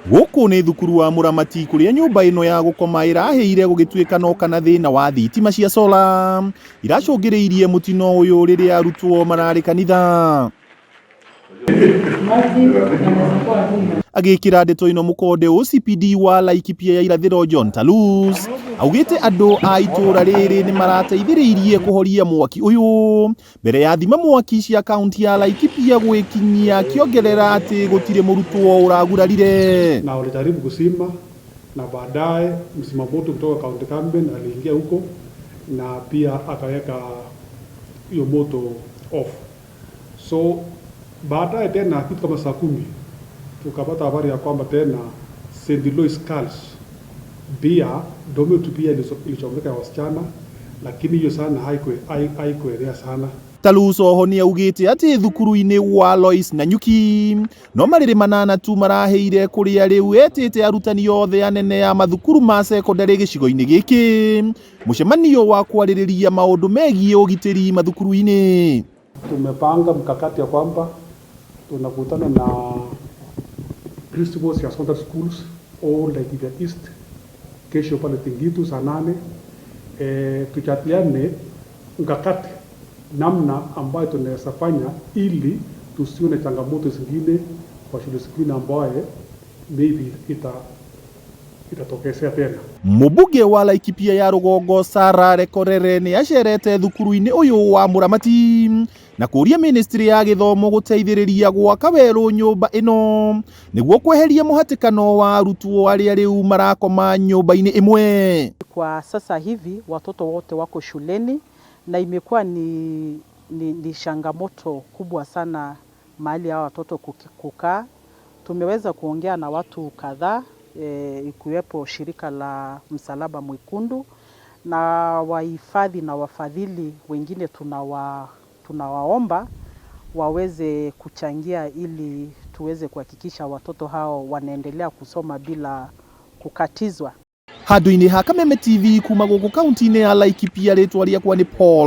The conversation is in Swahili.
Guku ni thukuru wa Muramati kuria nyumba ino ya gukoma irahiire gugituika no kana thina wa thitima cia sola iracungiriirie mutino uyu riria arutwo marari kanitha. Agikira ndeto ino mukonde OCPD wa Laikipia ya irathiro John Talus augite andu a itura riri ni marateithiriirie kuhoria mwaki uyu mbere ya thima mwaki cia kaunti ya Laikipia gwikinyia kiongerera ati gutire murutwo uragurarire. Na walijaribu kusima na baadaye msima moto kutoka kaunti government aliingia huko na pia akaweka hiyo moto off. So baadaye tena kitu kama saa 10 tukapata habari ya kwamba tena Loise Girls pia domo pia ilichomeka wasichana, lakini hiyo sana haikuelea sana. Talus oho ni augite ati thukuru-ini wa Loise Nanyuki no mariri manana tu marahiire kuria riu etete arutani othe anene ya mathukuru ma secondary gicigo-ini giki mucemanio wa kwaririria maundu megie ugitiri mathukuru-ini. Tumepanga mkakati ya kwamba tunakutana na principals ya secondary schools all Laikipia East kesho pale Tingitu saa 8, tuchatiane mkakati namna ambayo tunaweza fanya ili tusione changamoto zingine kwa shule zingine ambayo maybe itatokezea tena. Mubuge wa Laikipia ya rugongo Sara Rekorere ni acerete thukuru-ini uyu wa Muramati na kuria ministry ya githomo guteithiriria gwaka weru nyumba ino niguo kweheria muhatikano wa arutwo aria riu marakoma nyumba-ini imwe. Kwa sasa hivi watoto wote wako shuleni na imekuwa ni changamoto kubwa sana mahali hao watoto kukaa. Tumeweza kuongea na watu kadhaa ikiwepo shirika la Msalaba Mwekundu na wahifadhi na wafadhili wengine tunawaomba waweze kuchangia ili tuweze kuhakikisha watoto hao wanaendelea kusoma bila kukatizwa. Handu-ini ha Kameme TV kuma guku kaunti-ini ya Laikipia ritwa riakwa ni Paul.